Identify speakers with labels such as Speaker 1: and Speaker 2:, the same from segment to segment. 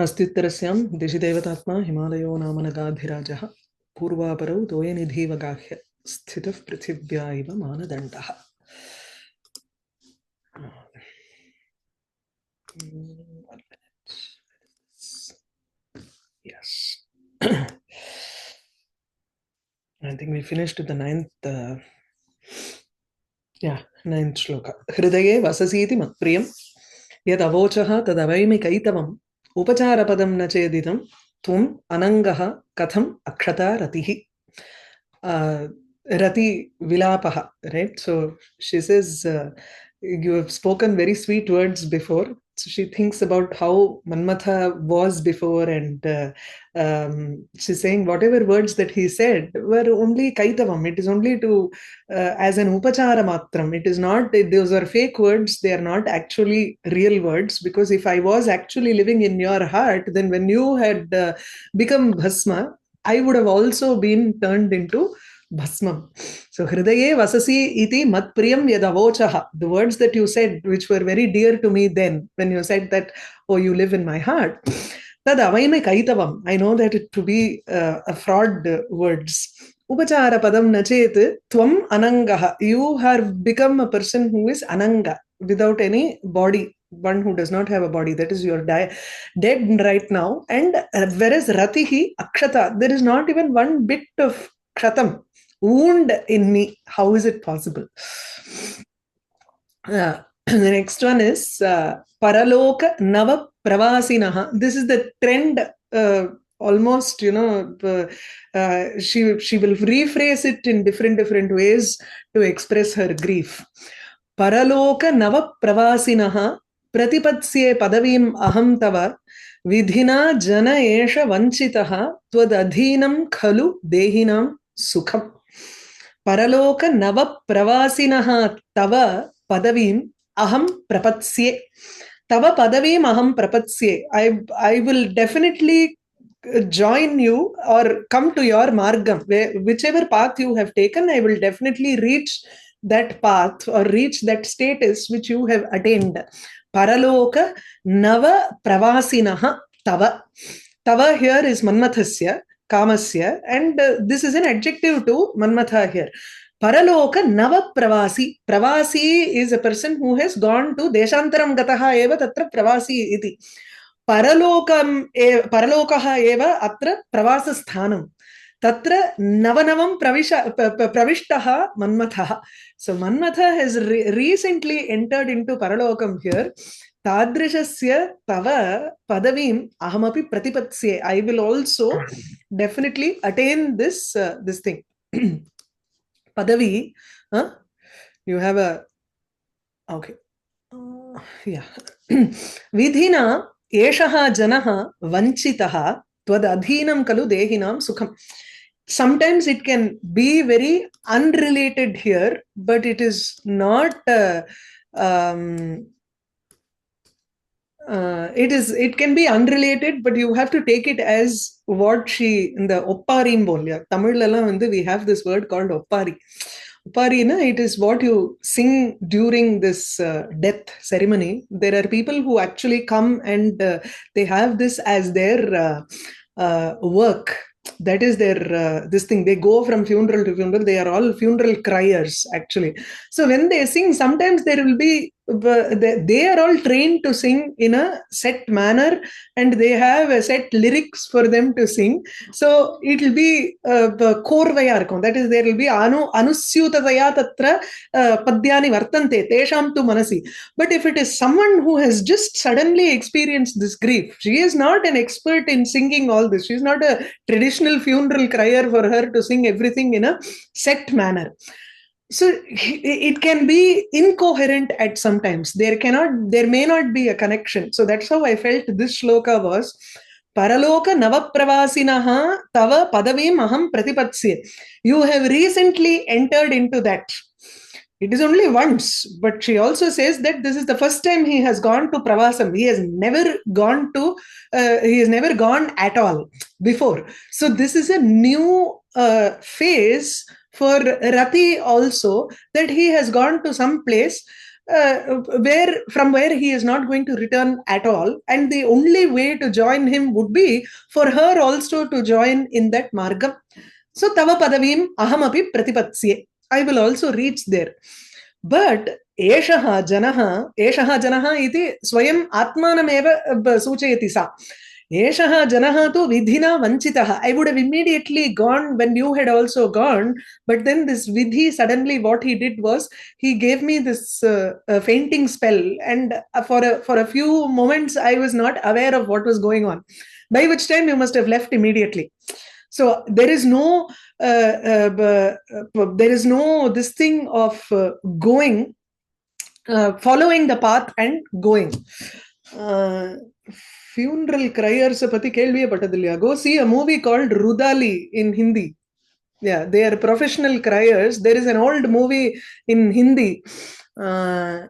Speaker 1: अस्त्युत्तरस्यां दिशि देवतात्मा हिमालयो नाम नगाधिराजः पूर्वापरौ तोयनिधिवगाह्य स्थितः पृथिव्या इव मानदण्डः. Yes. I think we finished the ninth shloka. Hridaye vasasiti matpriyam yad avochaha tadavaimi kaitavam upacharapadam na cheditam tvam anangaha katham akshata ratihi. Rati vilapaha, right? So she says, you have spoken very sweet words before. So she thinks about how Manmatha was before, and she's saying whatever words that he said were only kaitavam. It is only to as an upachara matram. It is not, those are fake words. They are not actually real words, because if I was actually living in your heart, then when you had become bhasma, I would have also been turned into bhasmam. So hridaye vasasi iti matpriyam yadavochaha. The words that you said, which were very dear to me then, when you said that, oh, you live in my heart, tad avaime kaitavam. I know that it to be a fraud words. Upachara padam nachet tvam anangaha. You have become a person who is ananga, without any body, one who does not have a body. That is, you are dead right now. And whereas ratihi akshata, there is not even one bit of kshatam, wound in me. How is it possible? The next one is paraloka nava pravasinaha. This is the trend, almost, she will rephrase it in different ways to express her grief. Paraloka nava pravasinaha pratipatsye padavim aham tava vidhina jana esha vanchitaha tvad adhinam khalu dehinam sukham. Paraloka nava pravasinaha tava padavim aham prapatsye. Tava padavim aham prapatsye. I will definitely join you or come to your margam. Whichever path you have taken, I will definitely reach that path or reach that status which you have attained. Paraloka nava pravasinaha tava. Tava here is Manmathasya, Kamasya, and this is an adjective to Manmatha here. Paraloka nava pravasi. Pravasi is a person who has gone to deshantaram gataha eva tatra pravasi iti. Paralokaha eva atra pravasasthanam. Tatra navanavam pravishtaha Manmatha. So Manmatha has recently entered into Paralokam here. Tadrishasya tava padavim ahamapi pratipatsye. I will also definitely attain this thing. Padavi, you have a, okay, yeah. Vidhina eshaha janaha vanchitaha tvad adhinam kalu dehinam sukham. Sometimes it can be very unrelated here, but it is not it can be unrelated, but you have to take it as what she in the opparim bolya. Tamil la we have this word called oppari. Oppari na, it is what you sing during this death ceremony. There are people who actually come and they have this as their work. That is their this thing. They go from funeral to funeral. They are all funeral criers actually. So when they sing, sometimes there will be, they are all trained to sing in a set manner, and they have a set lyrics for them to sing. So it will be korvaya irukum. That is, there will be anusyutataya tatra padyani vartante tesham tu manasi. But if it is someone who has just suddenly experienced this grief, she is not an expert in singing all this. She is not a traditional funeral crier for her to sing everything in a set manner. So it can be incoherent at sometimes. There may not be a connection. So that's how I felt this shloka was. Paraloka navapravasinaha tava padavim aham pratipatsye. You have recently entered into that. It is only once, but she also says that this is the first time he has gone to pravasam. He has never gone at all before. So this is a new phase for Rati also, that he has gone to some place where he is not going to return at all, and the only way to join him would be for her also to join in that margam. So tava padavim ahamapi pratipatsye. I will also reach there. But eshaha janaha iti swayam atmanameva suchayati sa. Eshaha janaha tu vidhina vanchitaha. I would have immediately gone when you had also gone, but then this vidhi, suddenly what he did was he gave me this fainting spell, and for a few moments I was not aware of what was going on, by which time you must have left immediately. So there is no this thing of going, following the path and going. Funeral criers pati kelviye pattadilla. Go see a movie called Rudali in Hindi. Yeah, they are professional criers. There is an old movie in Hindi. The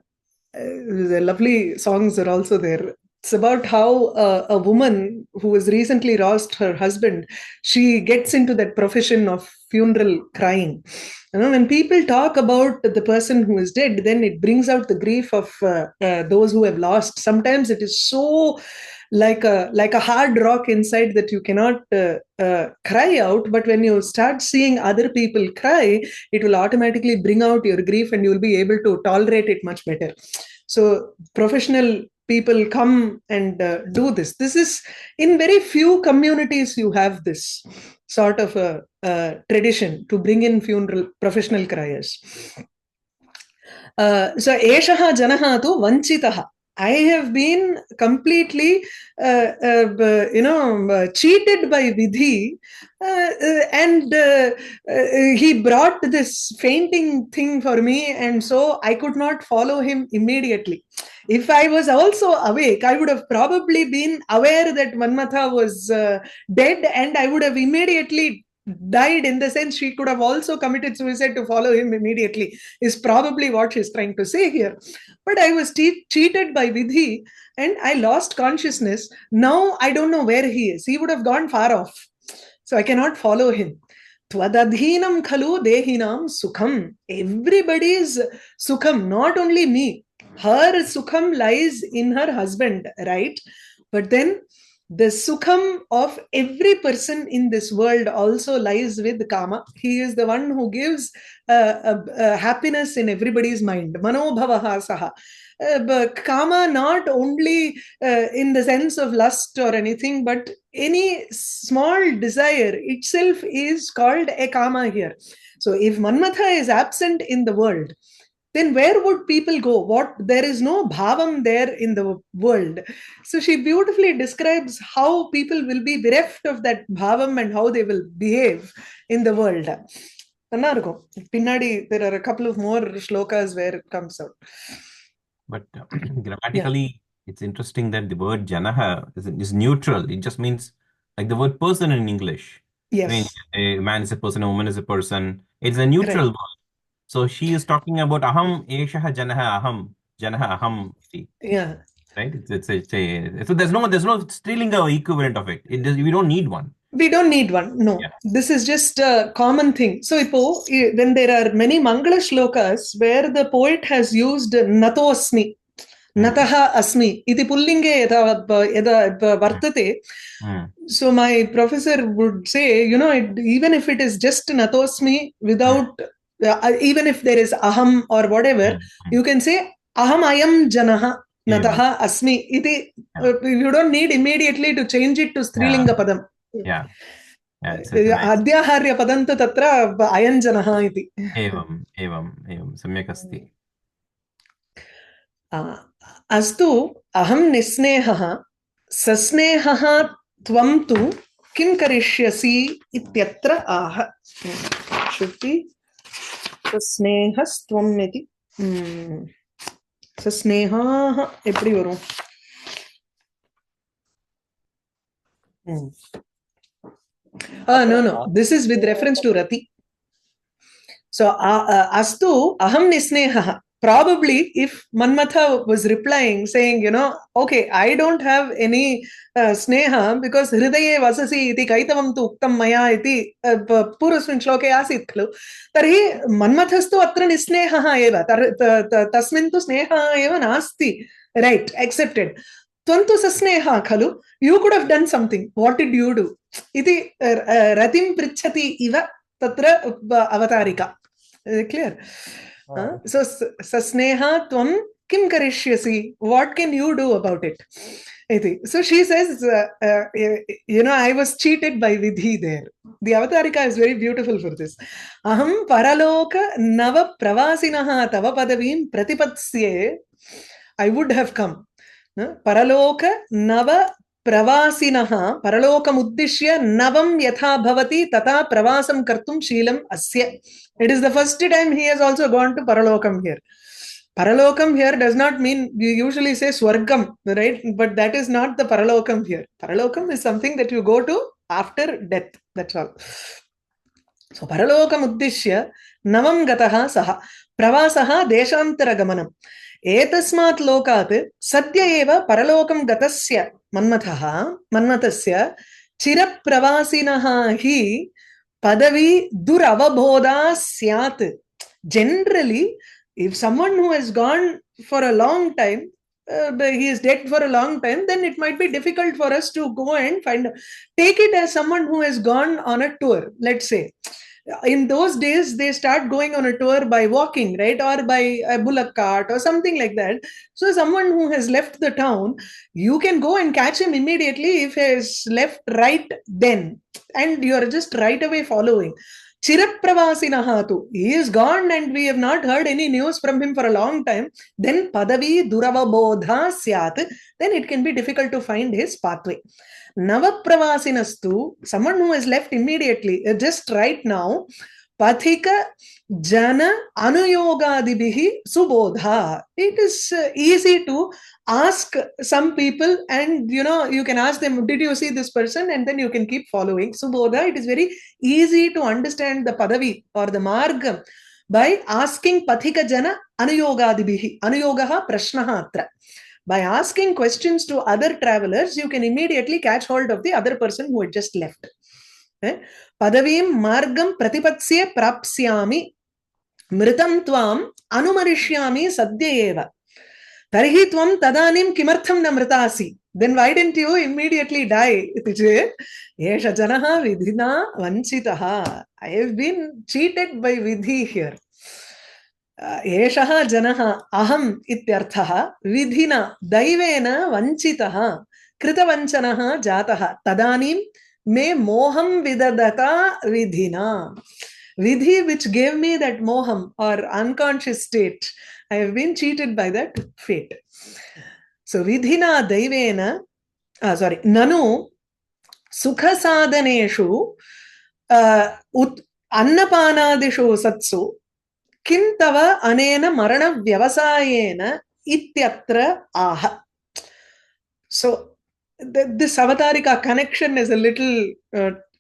Speaker 1: lovely songs are also there. It's about how a woman who has recently lost her husband, she gets into that profession of funeral crying. You know, when people talk about the person who is dead, then it brings out the grief of those who have lost. Sometimes it is so like a hard rock inside that you cannot cry out. But when you start seeing other people cry, it will automatically bring out your grief, and you will be able to tolerate it much better. So professional people come and do this. This is in very few communities you have this sort of a tradition to bring in funeral professional criers. So eshaha janaha tu vanchitaha. I have been completely, cheated by Vidhi, and he brought this fainting thing for me, and so I could not follow him immediately. If I was also awake, I would have probably been aware that Manmatha was dead, and I would have immediately died, in the sense she could have also committed suicide to follow him immediately, is probably what she's trying to say here. But I was cheated by Vidhi, and I lost consciousness. Now I don't know where he is. He would have gone far off. So I cannot follow him. Twadadhinam khalu dehinam sukham. Everybody's sukham, not only me. Her sukham lies in her husband, right? But then the sukham of every person in this world also lies with Kama. He is the one who gives happiness in everybody's mind. Manobhavaha saha. But Kama, not only in the sense of lust or anything, but any small desire itself is called a Kama here. So if Manmatha is absent in the world, then where would people go? There is no bhavam there in the world. So she beautifully describes how people will be bereft of that bhavam and how they will behave in the world. Pinnadi, there are a couple of more shlokas where it comes out.
Speaker 2: But grammatically, it's interesting that the word janaha is neutral. It just means like the word person in English.
Speaker 1: Yes.
Speaker 2: I mean, a man is a person, a woman is a person. It's a neutral word. So she is talking about aham eshaha janaha aham.
Speaker 1: Yeah.
Speaker 2: Right? So there's no strilinga equivalent of it. We don't need one.
Speaker 1: We don't need one. No. Yeah. This is just a common thing. So when there are many Mangala shlokas where the poet has used nato asmi, nataha asmi, iti pullinge yada vartate. So my professor would say, even if it is just nato asmi without even if there is aham or whatever, you can say aham ayam janaha nataha asmi. Iti, you don't need immediately to change it to strilinga padam.
Speaker 2: Yeah.
Speaker 1: Adhyaharya padanta tatra ayan janaha iti.
Speaker 2: Evam. Samyak asti.
Speaker 1: Astu aham nisnehaha sasnehaha tvam tu kim karishyasi ityatra aha. Should be sasnehastvam iti. Sasneha eppadi varum? No. This is with reference to Rati. So, astu aham nisneha. probably if Manmatha was replying, saying, you know, okay, I don't have any sneha because hridaye vasasi iti kaitavam tu uktam maya iti purasmin shloke asit khlu. Tarhi Manmathastu atra nisneha eva. Tasmin tu sneha eva nasti. Right, accepted. Tvantu sasneha khalu. You could have done something. What did you do? Iti ratim prichati iva tatra avatarika. Is it clear? So sasneha tvam kim karishyasi? What can you do about it? So she says, you know, I was cheated by vidhi there. The avatarika is very beautiful for this. Aham paraloka nava pravasinaha tava padavim pratipatsye. I would have come. Paraloka nava pravasinaha paralokam uddishya navam yatha bhavati tata pravasam kartum shilam asya. It is the first time he has also gone to Paralokam here. Paralokam here does not mean, you usually say Swargam, right? But that is not the Paralokam here. Paralokam is something that you go to after death. That's all. So Paralokam uddishya navam gataha saha pravasaha deshantara gamanam. Etasmat lokat satya eva paralokam gatasya manmathasya chira pravasinaha hi padavi duravabodha syat. Generally, if someone who has gone for a long time, he is dead for a long time, then it might be difficult for us to go and take it as someone who has gone on a tour, let's say. In those days, they start going on a tour by walking, right? Or by a bullock cart or something like that. So someone who has left the town, you can go and catch him immediately if he has left right then. And you are just right away following. Chirapravasinaha, he is gone and we have not heard any news from him for a long time. Then padavi duravabodha syat. Then it can be difficult to find his pathway. Navapravasinastu, someone who has left immediately, just right now, pathika jana anuyogadibihi subodha. It is easy to ask some people and, you know, you can ask them, did you see this person? And then you can keep following. Subodha, it is very easy to understand the padavi or the margam by asking pathika jana anuyogadibihi. Anuyogaha prashnaha atra. By asking questions to other travelers, you can immediately catch hold of the other person who had just left. Padavim margam pratipatsye prapsyami mritam tvam anumarishyami sadyeva. Tarhi tvam tadanim kimartham na mritasi. Then why didn't you immediately die? Yesha janaha vidhina vanchitaha. I have been cheated by vidhi here. Eshaha janaha aham ityarthaha vidhina daivena vanchitaha kritavanchanaha jataha tadanim me moham vidadata vidhina. Vidhi which gave me that moham or unconscious state, I have been cheated by that fate. So vidhina daivena, nanu sukha sadhaneshu annapanadishu satsu kim tava anena marana vyavasayena ityatra aha. So this avatarika connection is a little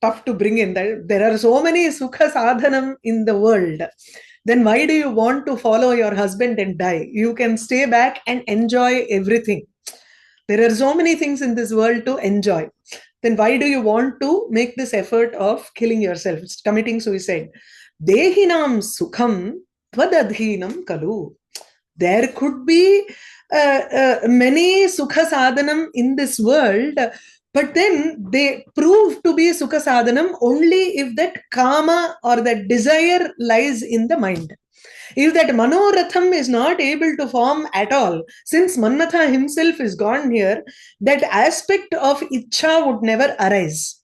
Speaker 1: tough to bring in. There are so many sukha sadhanam in the world. Then why do you want to follow your husband and die? You can stay back and enjoy everything. There are so many things in this world to enjoy. Then why do you want to make this effort of killing yourself, committing suicide? Dehinam sukham tvadadhinam kalu. There could be many sukha sadhanam in this world, but then they prove to be sukha sadhanam only if that kama or that desire lies in the mind. If that manoratham is not able to form at all, since Manmatha himself is gone here, that aspect of ichha would never arise.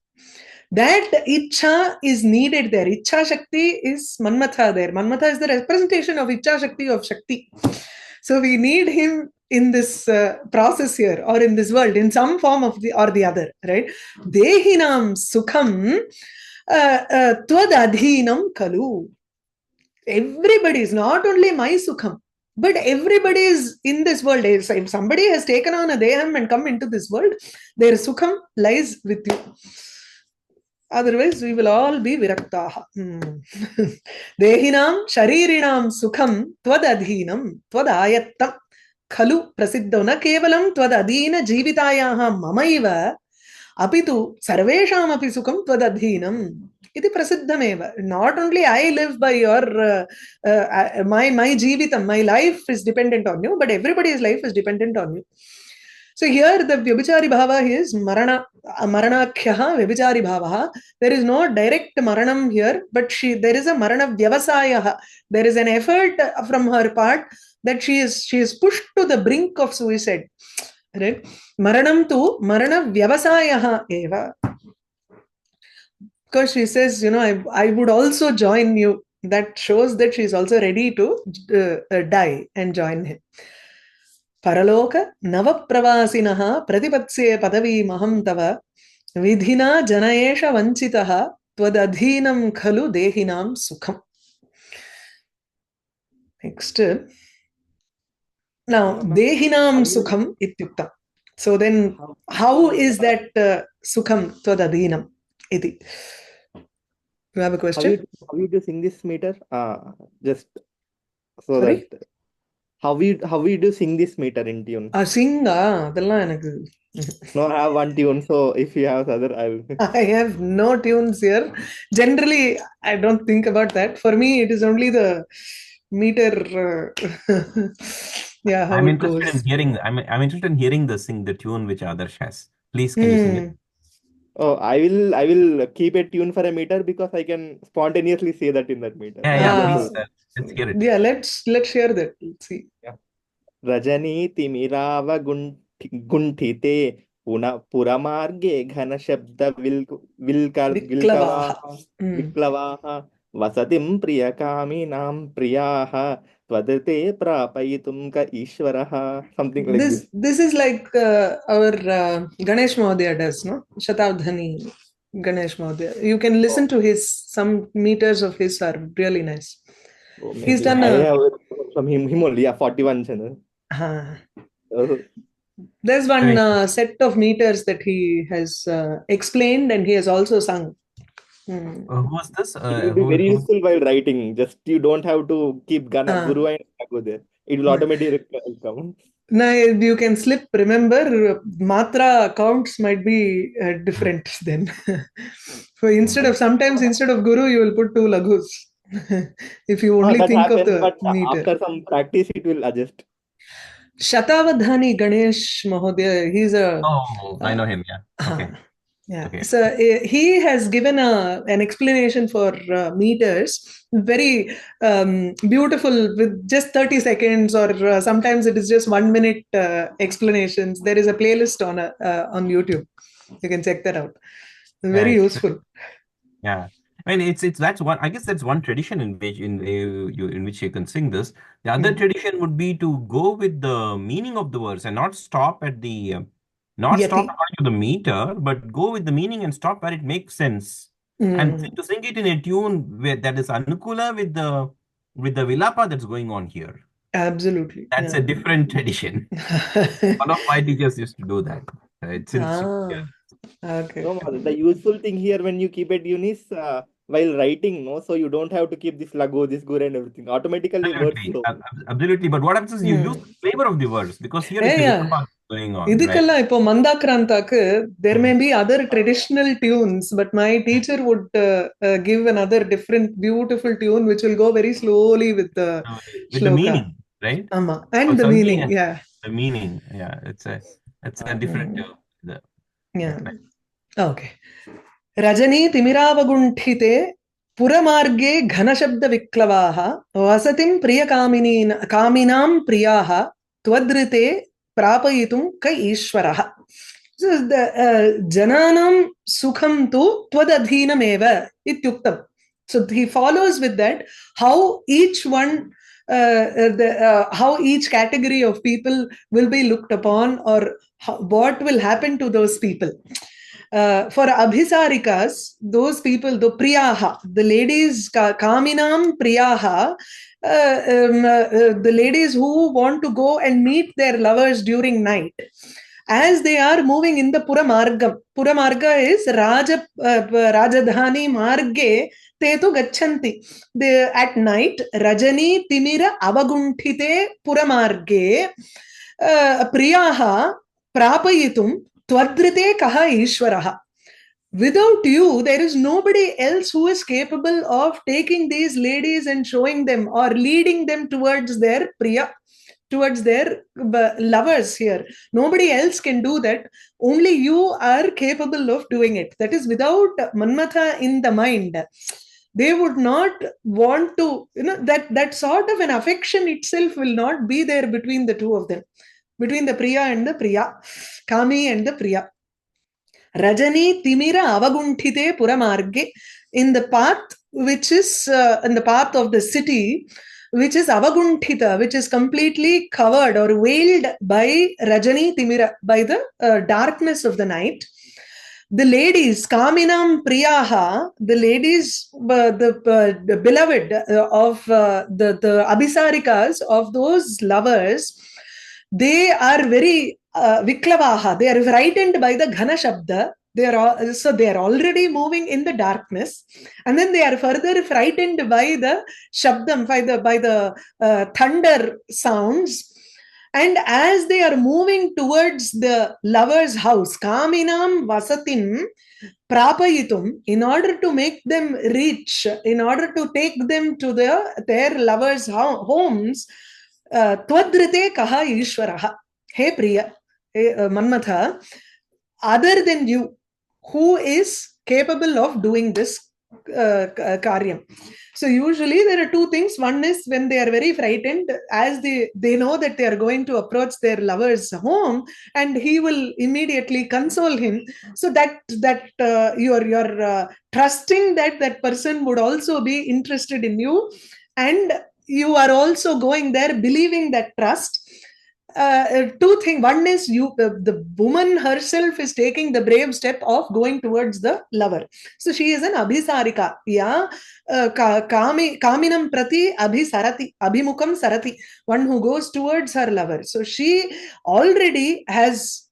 Speaker 1: That ichha is needed there. Ichha Shakti is Manmatha there. Manmatha is the representation of ichha Shakti of Shakti. So we need him in this process here or in this world in some form of the or the other, right? Dehinam sukham twadadhinam kalu. Everybody is not only my sukham, but everybody is in this world. If somebody has taken on a deham and come into this world, their sukham lies with you. Otherwise, we will all be viraktaha. Dehinam sharirinam sukham tvad adhinam tvad ayattam khalu prasiddho na kevalam tvad adhina jivitayaha mamaiva apitu sarvesham api sukham tvad adhinam. Iti prasiddhameva. Not only I live by your my jivitam, my life is dependent on you, but everybody's life is dependent on you. So here the Vyabhichari Bhava is Maranakhyaha Vyabhichari Bhavaha. There is no direct Maranam here, but there is a Marana Vyavasayaha. There is an effort from her part that she is pushed to the brink of suicide. Right? Maranam tu Marana Vyavasayaha eva. Because she says, I would also join you. That shows that she is also ready to die and join him. Paraloka navapravasinaha pratipatsye padavi maham tava vidhina janaesha vanchitaha twadadhinam khalu dehinam sukham. Next. Now, dehinam sukham ityukta. So then, how is that sukham twadadhinam iti? You have a question?
Speaker 3: How you do sing this meter? Just so
Speaker 1: Sorry?
Speaker 3: that how we do sing this meter in tune?
Speaker 1: Sing adella enakku.
Speaker 3: No, I have one tune, so if you have other,
Speaker 1: I have no tunes here. Generally, I don't think about that. For me, it is only the meter. Yeah, how
Speaker 2: I'm
Speaker 1: it
Speaker 2: interested
Speaker 1: goes.
Speaker 2: in hearing. I'm interested in hearing the tune which Adarsh has. Please, can you sing it?
Speaker 3: Oh, I will keep a tune for a meter because I can spontaneously say that in that meter.
Speaker 2: Yeah, please. Let's hear it.
Speaker 1: Yeah, let's share that. Let's see.
Speaker 3: Yeah. Rajani timirava gunthite puramarge घनशब्द विक्लवाः वसतिं प्रियकामिनां प्रियाः त्वदते प्रापयितुं क ईश्वरः. Something like this.
Speaker 1: This is like our Ganesh Mahodaya does, no? Shatabdhani Ganesh Mahodaya. You can listen to some meters of his are really nice.
Speaker 3: Oh,
Speaker 1: He's done
Speaker 3: I have from him only, 41 channel.
Speaker 1: There's one set of meters that he has explained and he has also sung.
Speaker 2: Who was this?
Speaker 3: It will be very useful while writing. Just you don't have to keep Guru and Gago there. It will automatically come.
Speaker 1: Now you can slip. Remember, matra counts might be different then. So sometimes instead of Guru, you will put two laghus. If you only think of the meter.
Speaker 3: After some practice, it will adjust.
Speaker 1: Shatabdhani Ganesh Mahodaya, he's a...
Speaker 2: Oh, I know him, yeah. Okay.
Speaker 1: Yeah.
Speaker 2: Okay.
Speaker 1: So he has given an explanation for meters, very beautiful, with just 30 seconds or sometimes it is just 1 minute explanations. There is a playlist on YouTube. You can check that out. Very useful.
Speaker 2: Yeah. I mean, that's one. I guess that's one tradition in which you can sing this. The other tradition would be to go with the meaning of the verse and not stop at the stop according to the meter, but go with the meaning and stop where it makes sense. And to sing it in a tune that is anukula with the vilapa that's going on here.
Speaker 1: Absolutely.
Speaker 3: That's
Speaker 2: a different tradition. One of my teachers used to do that.
Speaker 1: Okay.
Speaker 3: So, the useful thing here when you keep a tune is while writing, so you don't have to keep this lago, this gur and everything. Automatically words flow.
Speaker 2: Absolutely. But what happens is you lose the flavor of the verse because here is the vilapa going on.
Speaker 1: Right? There may be other traditional tunes, but my teacher would give another different beautiful tune which will go very slowly with the
Speaker 2: meaning, right?
Speaker 1: And the meaning, yeah.
Speaker 2: The meaning, yeah. It's a different tune.
Speaker 1: Yeah. Okay. Rajani Timiravagunthite Puramarge Ghanashabda Viklavaha Vasatim Priyakaminam Priyaha Twadrite Prapayitum Ka Ishwaraha. So the Jananam Sukham tu Twadadhinam eva ityuktam. So he follows with that how each one how each category of people will be looked upon or what will happen to those people. For Abhisarikas, those people, the Priyaha, the ladies, Kaminam Priyaha, the ladies who want to go and meet their lovers during night. as they are moving in the Puramargam. Puramarga is Rajadhani Marge Tetu Gachanti. At night, Rajani Timira Avagunthite Puramarge Priyaha Prapayitum Twadrite Kaha Ishwaraha. Without you, there is nobody else who is capable of taking these ladies and showing them or leading them towards their Priya, towards their lovers here. Nobody else can do that. Only you are capable of doing it. That is, without Manmatha in the mind, they would not want to, that sort of an affection itself will not be there between the two of them, between the Priya and the Priya, Kami and the Priya. Rajani Timira Avagunthite Puramarge, in the path which is in the path of the city, which is Avagunthita, which is completely covered or veiled by Rajani Timira, by the darkness of the night. The ladies, Kaminam Priyaha, the ladies, the beloved of the Abhisarikas, of those lovers, they are very Viklavaha, they are frightened by the Ghanashabda. So they are already moving in the darkness, and then they are further frightened by the Shabdam, by the thunder sounds. And as they are moving towards the lover's house, Kaminam Vasatim Prapayitum, in order to make them reach, in order to take them to their lovers' homes, Twadrite Kaha Ishwaraha. Hey Priya, hey Manmatha, other than you, who is capable of doing this karyam? So usually there are two things. One is when they are very frightened, as they know that they are going to approach their lover's home, and he will immediately console him. So that you're trusting that person would also be interested in you, and you are also going there believing that trust. Two things. One is the woman herself is taking the brave step of going towards the lover. So she is an abhisarika. Yeah, kaminam prati abhisarati, abhimukam sarati, one who goes towards her lover. So she already has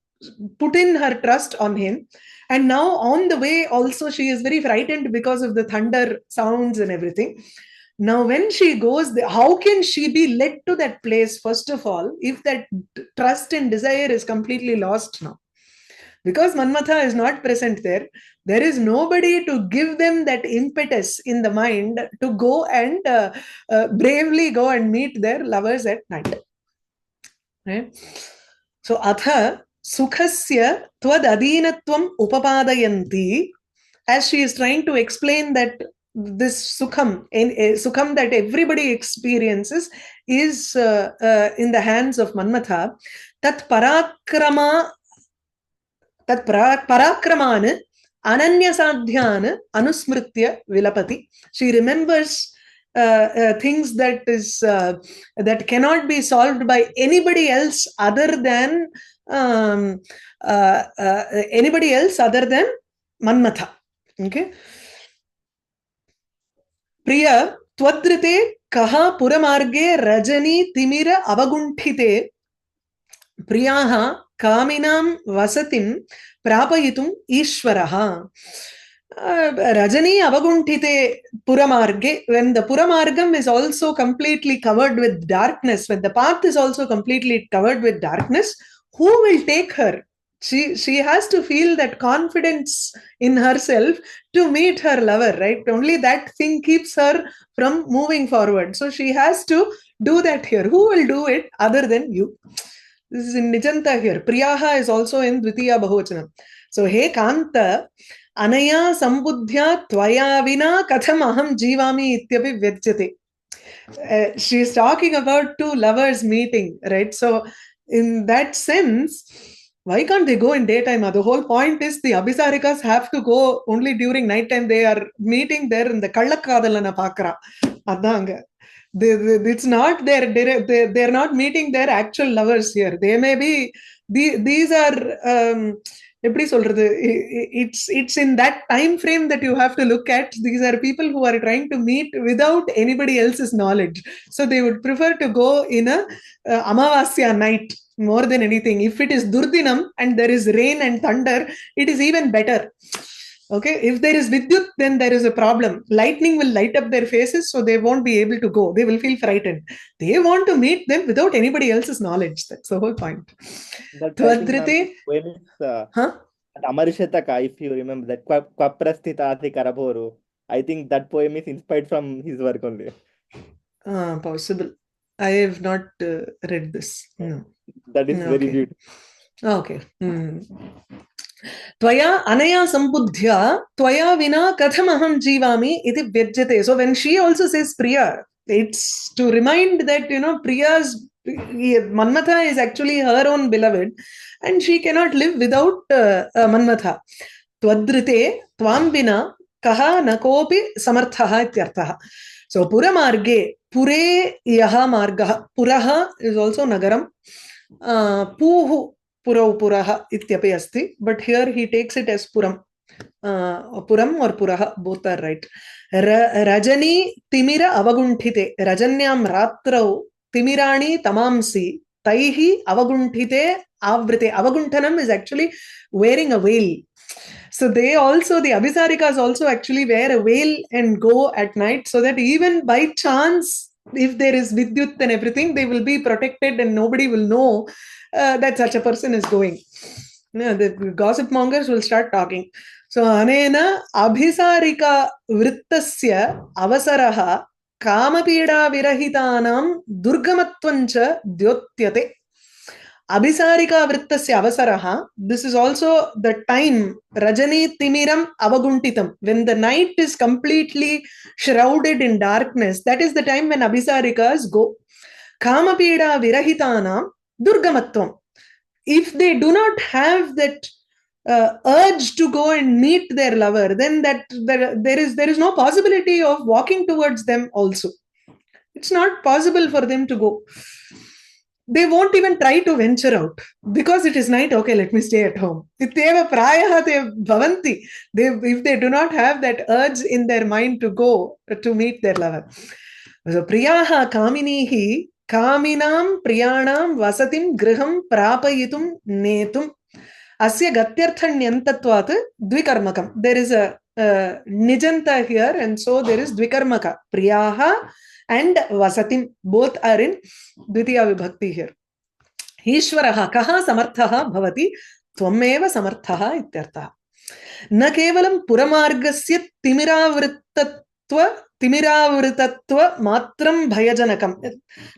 Speaker 1: put in her trust on him, and now on the way also she is very frightened because of the thunder sounds and everything. Now, when she goes there, how can she be led to that place, first of all, if that trust and desire is completely lost now? Because Manmatha is not present there, there is nobody to give them that impetus in the mind to go and bravely go and meet their lovers at night. Right? So, Atha Sukhasya Tvad Adinatvam Upapadayanti, as she is trying to explain that this sukham that everybody experiences is in the hands of Manmatha. Tat parakramana ananya sadhyana anusmritya vilapati. She remembers things that cannot be solved by anybody else other than Manmatha. Okay. Priya, Twadrite Kaha Puramarge Rajani Timira Avagunthite Priyaha Kaminam Vasatim Prapayitum Ishwaraha. Rajani Avagunthite Puramarge, when the Puramargam is also completely covered with darkness, when the path is also completely covered with darkness, who will take her? She has to feel that confidence in herself to meet her lover, right? Only that thing keeps her from moving forward. So she has to do that here. Who will do it other than you? This is in Nijanta here. Priyaha is also in Dvitiya Bahuvachanam. So, He Kanta, Anaya Sambuddhya Tvaya Vina Katham Aham Jivami Ityapi Vyajyate. She is talking about two lovers meeting, right? So, in that sense, why can't they go in daytime? The whole point is the Abhisarikas have to go only during nighttime. They are meeting there in the Kallakadalana Pakra. Adanga. It's not they're not meeting their actual lovers here. They may be, these are எப்படி சொல்றது, it's in that time frame that you have to look at. These are people who are trying to meet without anybody else's knowledge, so they would prefer to go in a amavasya night more than anything. If it is durdinam and there is rain and thunder, it is even better. Okay, if there is vidyut, then there is a problem. Lightning will light up their faces, so they won't be able to go. They will feel frightened. They want to meet them without anybody else's knowledge. That's the whole point.
Speaker 3: Twadrite, Amarishataka, if you remember that, Kwaprastitati Karaboru. I think that poem is inspired from his work only.
Speaker 1: Possible. I have not read this. No.
Speaker 3: That is very good.
Speaker 1: Okay. Tvaya anaya sambuddhya tvaya vina katham aham jivami iti vyajyate. So when she also says Priya, it's to remind that, Priya's Manmatha is actually her own beloved, and she cannot live without Manmatha. Twadrite tvam vina kaha nakopi samarthaha ityarthaha. So Puramarge, Pure yaha margaha. Puraha is also Nagaram. Puhu Purau Puraha ityapi asti, but here he takes it as Puram. Puram or Puraha, both are right. Rajani Timira Avagunthite. Rajanyam Ratrau Timirani Tamamsi Taihi Avagunthite Avrite. Avagunthanam is actually wearing a veil. So they also, the Abhisarikas also actually wear a veil and go at night, so that even by chance, if there is vidyut and everything, they will be protected and nobody will know that such a person is going. The gossip mongers will start talking. So anena abhisarika vrittasya avasaraha kamapida virahitanam durgamatvancha dyotyate. Abhisarika vrittasya avasaraha. This is also the time, Rajani Timiram Avaguntitam, when the night is completely shrouded in darkness. That is the time when Abhisarikas go. Kamapida virahitanam durgamatvam. If they do not have that urge to go and meet their lover, then there is no possibility of walking towards them also. It's not possible for them to go. They won't even try to venture out because it is night. Okay, let me stay at home. Ityeva prayaha te bhavanti. If they do not have that urge in their mind to go to meet their lover. So priyaha kaminihi kaminam priyanam vasatim griham prapayitum netum asya gatyarthanyantatvat dvikarmakam. There is a nijanta here, and so there is dvikarmaka. Priyaha and vasatim, both are in dvitiya vibhakti here. Ishvaraha kaha samarthaha bhavati tvameva samarthaha ityarthaha. Na kevalam puramargasya timiravrtatva matram bhayajanakam.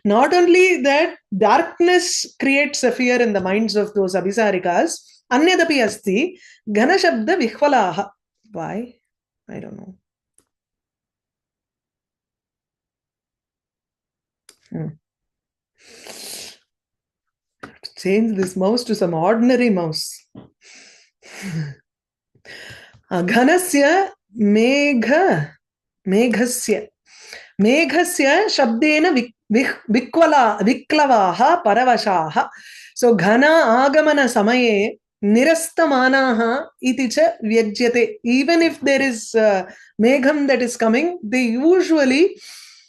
Speaker 1: Not only that, darkness creates a fear in the minds of those abhisarikas. Anyadapi asti ghanashabda vihvalaha. Why? I don't know. Change this mouse to some ordinary mouse. Ghanasya meghasya shabdena viklavaha paravashaha. So ghana agamana samaye nirastamanaha iti cha vyajyate. Even if there is megham that is coming, they usually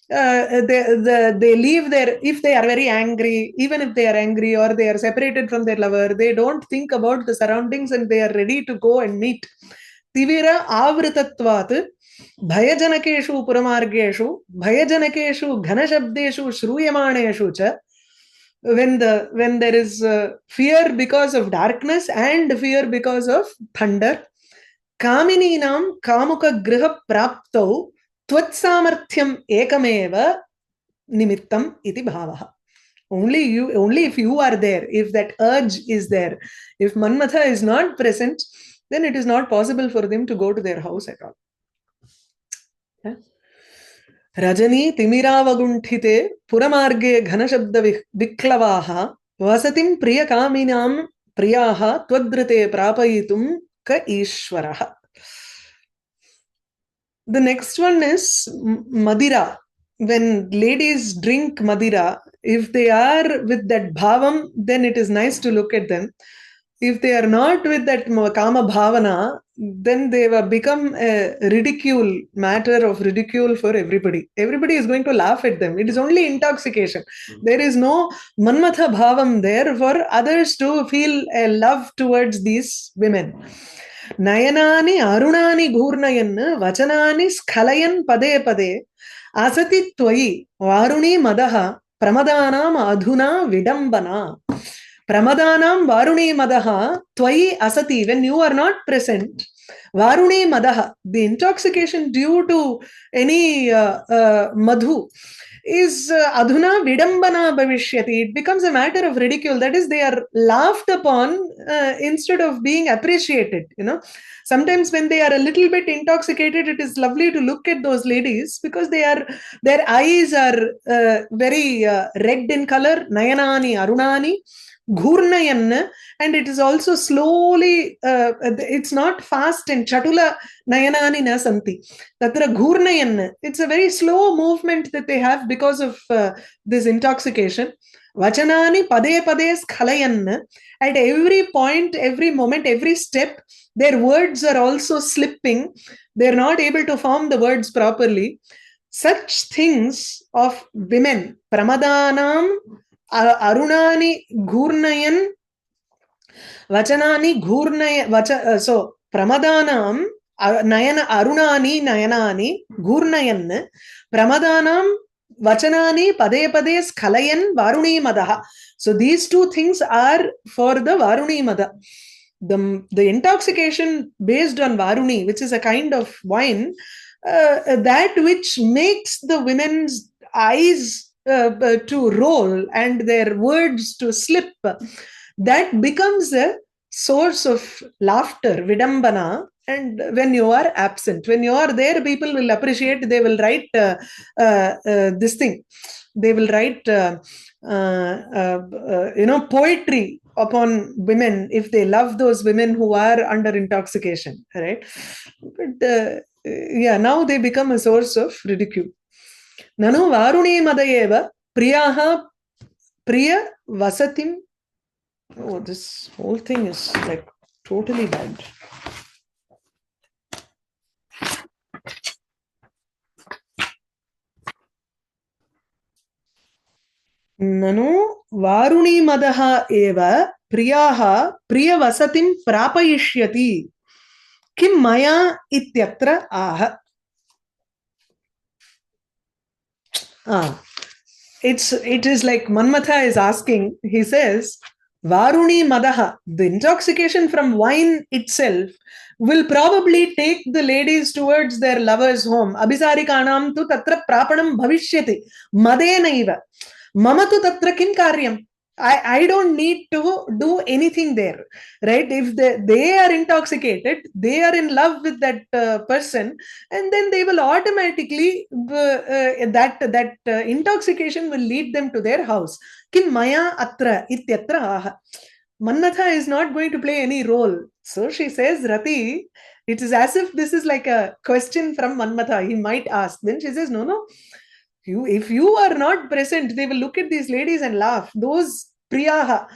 Speaker 1: they leave their, if they are very angry, even if they are angry or they are separated from their lover, they don't think about the surroundings and they are ready to go and meet. Tivira avritatvat bhayajanakeshu puramargeshu bhayajanakeshu ghanashabdeshu shruyamaneshu cha. When there is fear because of darkness and fear because of thunder, kamininam kamuka griha praptau Tvatsamarthyam ekameva nimittam iti bhavaha. Only if you are there, if that urge is there, if Manmatha is not present, then it is not possible for them to go to their house at all. Rajani timiravagunthite puramarge ghanashabda viklavaha vasatim priyakaminam priyaha twadrite prapayitum ka ishvaraha. The next one is Madira. When ladies drink Madira, if they are with that bhavam, then it is nice to look at them. If they are not with that kama bhavana, then they will become a matter of ridicule for everybody. Everybody is going to laugh at them. It is only intoxication. There is no manmatha bhavam there for others to feel a love towards these women. Nayanani arunani ghurnayan vachanani khalayan pade pade asati tvayi varuni madaha pramadanam adhuna vidambana. Pramadanam varuni madaha tvayi asati. When you are not present, varuni madaha, the intoxication due to any madhu, is adhuna vidambana bhavishyati. It becomes a matter of ridicule. That is, they are laughed upon instead of being appreciated. Sometimes when they are a little bit intoxicated, it is lovely to look at those ladies because their eyes are very red in color. Nayanani arunani ghurnayan, and it is also slowly, it's not fast and chatula nayanani nasanti. Tatra ghurnayan, it's a very slow movement that they have because of this intoxication. Vachanani pade pade khalayan. At every point, every moment, every step, their words are also slipping. They're not able to form the words properly. Such things of women, pramadanam arunani ghurnayan vachanani ghurnaya so pramadanam nayana arunani nayanani ghurnayan pramadanam vachanani pade pade khalayan varuni madaha. So these two things are for the varuni mada. The intoxication based on varuni, which is a kind of wine, that which makes the women's eyes to roll and their words to slip, that becomes a source of laughter, vidambana. And when you are absent, when you are there, people will appreciate. They will write this thing. They will write, poetry upon women if they love those women who are under intoxication, right? But now they become a source of ridicule. Nanu varuni madayeva priyaha priya vasatim. Oh, this whole thing is like totally bad. Nanu varuni madaha eva priyaha priya vasatim prapayishyati kim maya ityatra aha. It is like Manmatha is asking. He says, Varuni Madaha, the intoxication from wine itself will probably take the ladies towards their lovers' home. Abhisarikanam tu tatra prapanam bhavishyati madenaiva. Mama tu tatra kim karyam. I don't need to do anything there, right? If they are intoxicated, they are in love with that person, and then they will automatically, that intoxication will lead them to their house. Kim maya atra ityatra aha. Manmatha is not going to play any role. So she says, Rati, it is as if this is like a question from Manmatha. He might ask. Then she says, no. If you are not present, they will look at these ladies and laugh. Those priyaha,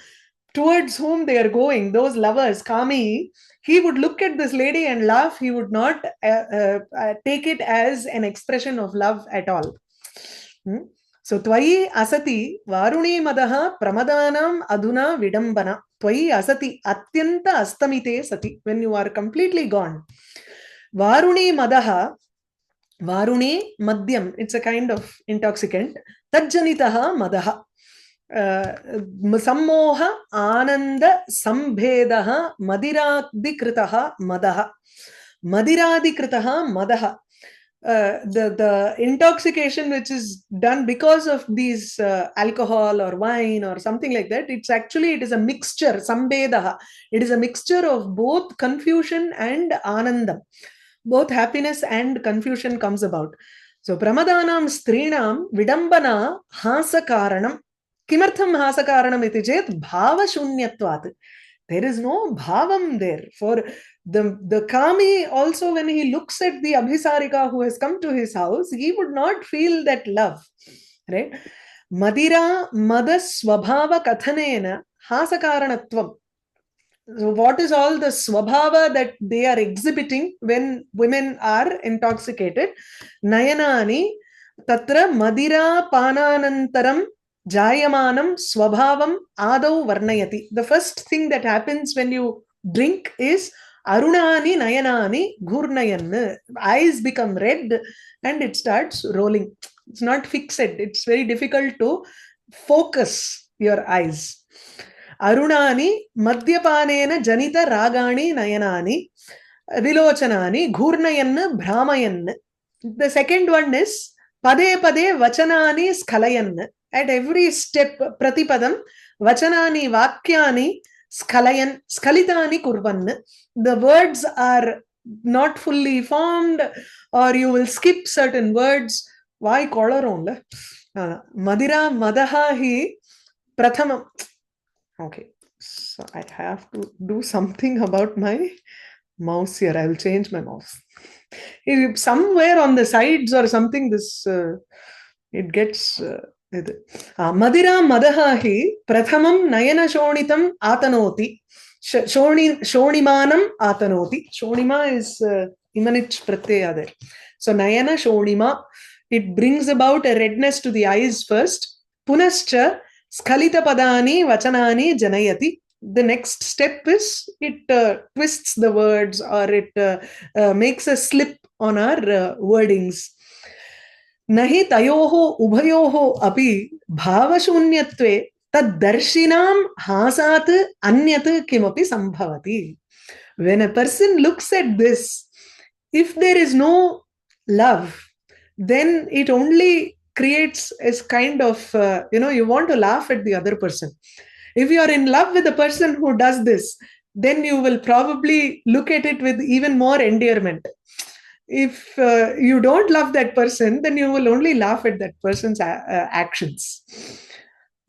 Speaker 1: towards whom they are going, those lovers, kami, he would look at this lady and laugh. He would not take it as an expression of love at all. So, tvayi asati varuni madaha pramadanam adhuna vidambana. Tvayi asati atyanta astamite sati. When you are completely gone. Varuni madaha, varuni madhyam, it's a kind of intoxicant. Tajjanitaha madaha. Sammoha ananda sambhedaha madiradikritaha madaha. Madiradikritaha madaha. The intoxication which is done because of these alcohol or wine or something like that, it is a mixture, sambhedaha. It is a mixture of both confusion and anandam. Both happiness and confusion comes about. So, pramadanam strinam vidambana hasakaranam. Kimartham hasakaranam iti chet bhava shunyatvat. There is no bhavam there. For the kami also, when he looks at the abhisarika who has come to his house, he would not feel that love. Right? Madira mada swabhava kathanena hasakaranatvam. So what is all the swabhava that they are exhibiting when women are intoxicated? Nayanani tatra madira pananantaram jayamanam swabhavam adau varnayati. The first thing that happens when you drink is arunani nayanani ghurnayan. Eyes become red and it starts rolling. It's not fixed. It's very difficult to focus your eyes. Arunani madhyapanena janita ragani nayanani vilochanani ghurnayan bhramayan. The second one is pade pade vachanani skalayan. At every step pratipadam vachanani vakyani skalayan skalitani kurvan. The words are not fully formed, or you will skip certain words. Why color only? Madira madaha hi prathamam. Okay, so I have to do something about my mouse here. I will change my mouse. If somewhere on the sides or something, this it gets Madira madahahi prathamam nayana shonitam atanoti shonimanam atanoti. Shonima is imanich pratyaya there. So nayana shonima, it brings about a redness to the eyes first. Punascha Skalita padani vachanani janayati. The next step is it twists the words, or it makes a slip on our wordings. Nahi tayoho ubhayoho api bhavashunyatve tad darshinam hasat anyat kimapi sambhavati. When a person looks at this, if there is no love, then it only creates as kind of, you want to laugh at the other person. If you are in love with the person who does this, then you will probably look at it with even more endearment. If you don't love that person, then you will only laugh at that person's actions.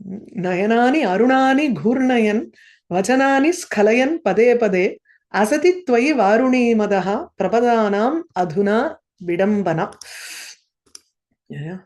Speaker 1: Nayanani arunani ghurnayan vachanani skalayan pade pade asati tvayi varuni madaha prapadanam adhuna vidambana. Yeah.